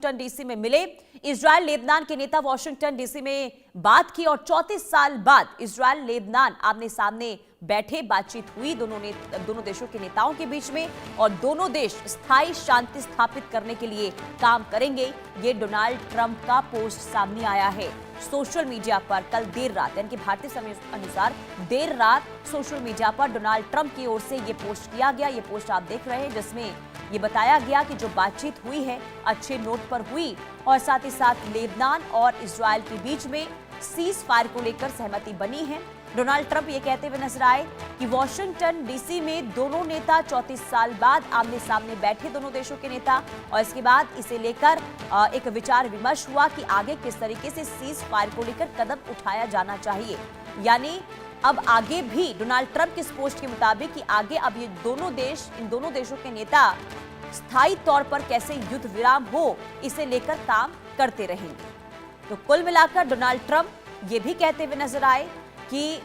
Washington DC में मिले। Israel Lebanon के नेता वाशिंगटन डीसी में बात की और 34 साल बाद इजरायल लेबनान आमने सामने बैठे, बातचीत हुई दोनों देशों के नेताओं के बीच में, और दोनों देश स्थायी शांति स्थापित करने के लिए काम करेंगे। ये डोनाल्ड ट्रंप का पोस्ट सामने आया है सोशल मीडिया पर कल देर रात, यानी कि भारतीय समय अनुसार देर रात सोशल मीडिया पर डोनाल्ड ट्रंप की ओर से ये पोस्ट किया गया। ये पोस्ट आप देख रहे हैं जिसमें ये बताया गया कि जो बातचीत हुई है अच्छे नोट पर हुई और साथ ही साथ लेबनान और इजरायल के बीच में सीज फायर को लेकर सहमति बनी है। डोनाल्ड ट्रंप ये कहते हुए नजर आए कि वॉशिंगटन डीसी में दोनों नेता 34 साल बाद आमने सामने बैठे, दोनों देशों के नेता, और इसके बाद इसे लेकर एक विचार विमर्श हुआ कि आगे किस तरीके से सीज फायर को लेकर कदम उठाया जाना चाहिए। यानी अब आगे भी डोनाल्ड ट्रंप की इस पोस्ट के मुताबिक कि आगे अब ये इन दोनों देशों के नेता स्थायी तौर पर कैसे युद्ध विराम हो, इसे लेकर काम करते रहेंगे। तो कुल मिलाकर डोनाल्ड ट्रंप ये भी कहते हुए नजर आए कि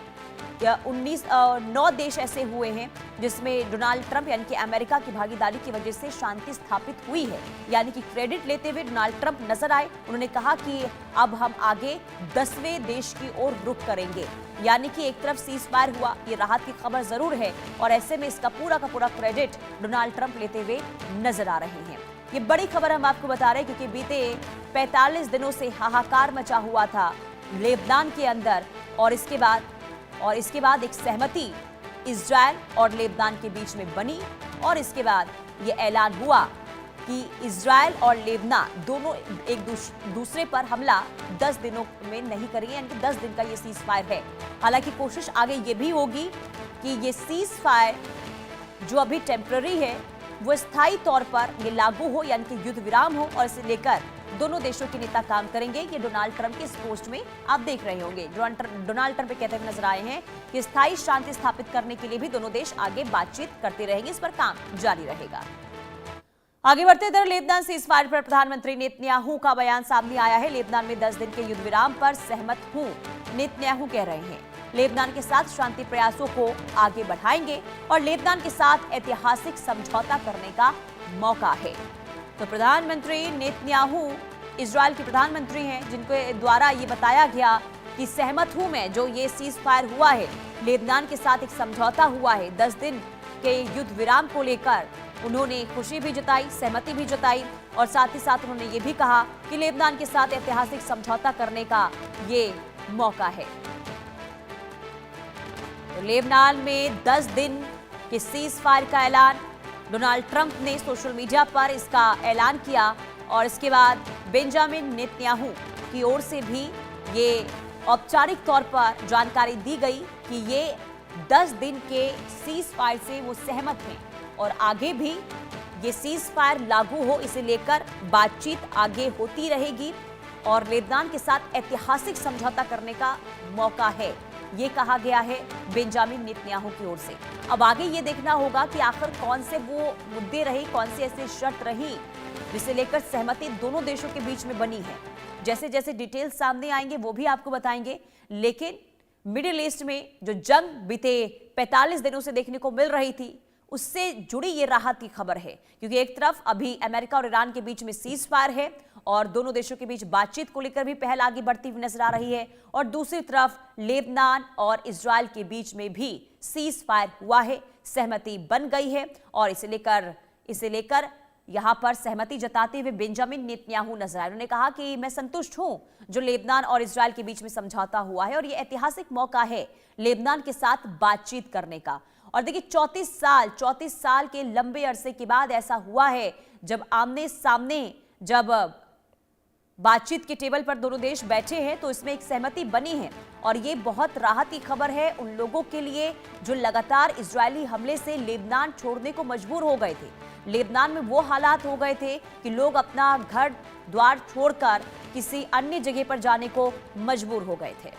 9 देश ऐसे हुए हैं जिसमें डोनाल्ड ट्रंप यानी कि अमेरिका की भागीदारी की वजह से शांति स्थापित हुई है। यानी कि क्रेडिट लेते हुए डोनाल्ड ट्रंप नजर आए, उन्होंने कहा कि अब हम आगे 10वें देश की ओर रुख करेंगे। यानी कि एक तरफ सीज फायर हुआ, ये राहत की खबर जरूर है, और ऐसे में इसका पूरा का पूरा क्रेडिट डोनाल्ड ट्रंप लेते हुए नजर आ रहे हैं। ये बड़ी खबर हम आपको बता रहे हैं क्योंकि बीते 45 दिनों से हाहाकार मचा हुआ था लेबनान के अंदर, और इसके बाद एक सहमति इजरायल और लेबनान के बीच में बनी, और इसके बाद ये ऐलान हुआ कि इजरायल और लेबनान दोनों एक दूसरे पर हमला 10 दिनों में नहीं करेंगे, यानी कि 10 दिन का ये सीज फायर है। हालांकि कोशिश आगे ये भी होगी कि ये सीज फायर जो अभी टेम्पररी है वो स्थायी तौर पर ये लागू हो, यानी कि युद्ध विराम हो, और इसे लेकर दोनों देशों के नेता काम करेंगे। ये डोनाल्ड ट्रंप के इस पोस्ट में आप देख रहे होंगे। डोनाल्ड ट्रंप कहते हुए नजर आए हैं कि स्थायी शांति स्थापित करने के लिए भी दोनों देश आगे बातचीत करते रहेंगे, इस पर काम जारी रहेगा। आगे बढ़ते इधर लेबनान सीज फायर पर प्रधानमंत्री नेतन्याहू का बयान सामने आया है। लेबनान में 10 दिन के युद्ध विराम पर सहमत हूं, नेतन्याहू कह रहे हैं। लेबनान के साथ शांति प्रयासों को आगे बढ़ाएंगे और लेबनान के साथ ऐतिहासिक समझौता करने का मौका है। तो प्रधानमंत्री नेतन्याहू इजरायल के प्रधानमंत्री हैं, जिनके द्वारा ये बताया गया कि सहमत हूं मैं, जो ये सीज फायर हुआ है, लेबनान के साथ एक समझौता हुआ है 10 दिन के युद्ध विराम को लेकर उन्होंने खुशी भी जताई, सहमति भी जताई, और साथ ही साथ उन्होंने ये भी कहा कि लेबनान के साथ ऐतिहासिक समझौता करने का ये मौका है। तो लेबनान में 10 दिन के सीज फायर का ऐलान डोनाल्ड ट्रंप ने सोशल मीडिया पर इसका ऐलान किया, और इसके बाद बेंजामिन नेतन्याहू की ओर से भी ये औपचारिक तौर पर जानकारी दी गई कि ये 10 दिन के सीज फायर से वो सहमत हैं और आगे भी ये सीज फायर लागू हो, इसे लेकर बातचीत आगे होती रहेगी और लेबनान के साथ ऐतिहासिक समझौता करने का मौका है, ये कहा गया है बेंजामिन नेतन्याहू की ओर से। अब आगे ये देखना होगा कि आखिर कौन से वो मुद्दे रही, कौन सी ऐसी शर्त रही जिसे लेकर सहमति दोनों देशों के बीच में बनी है। जैसे जैसे डिटेल्स सामने आएंगे वो भी आपको बताएंगे, लेकिन मिडिल ईस्ट में जो जंग बीते 45 दिनों से देखने को मिल रही थी उससे जुड़ी ये राहत की खबर है, क्योंकि एक तरफ अभी अमेरिका और ईरान के बीच में सीज फायर है और दोनों देशों के बीच बातचीत को लेकर भी पहल आगे बढ़ती हुई नजर आ रही है, और दूसरी तरफ लेबनान और इजरायल के बीच में भी सीज फायर हुआ है, सहमति बन गई है, और इसे लेकर यहां पर सहमति जताते हुए बेंजामिन नेतन्याहू नजर आए। उन्होंने कहा कि मैं संतुष्ट हूं जो लेबनान और इजरायल के बीच में समझौता हुआ है, और यह ऐतिहासिक मौका है लेबनान के साथ बातचीत करने का। और देखिए 34 साल के लंबे अरसे के बाद ऐसा हुआ है जब आमने सामने जब बातचीत के टेबल पर दोनों देश बैठे हैं तो इसमें एक सहमति बनी है, और ये बहुत राहत की खबर है उन लोगों के लिए जो लगातार इजरायली हमले से लेबनान छोड़ने को मजबूर हो गए थे। लेबनान में वो हालात हो गए थे कि लोग अपना घर द्वार छोड़कर किसी अन्य जगह पर जाने को मजबूर हो गए थे।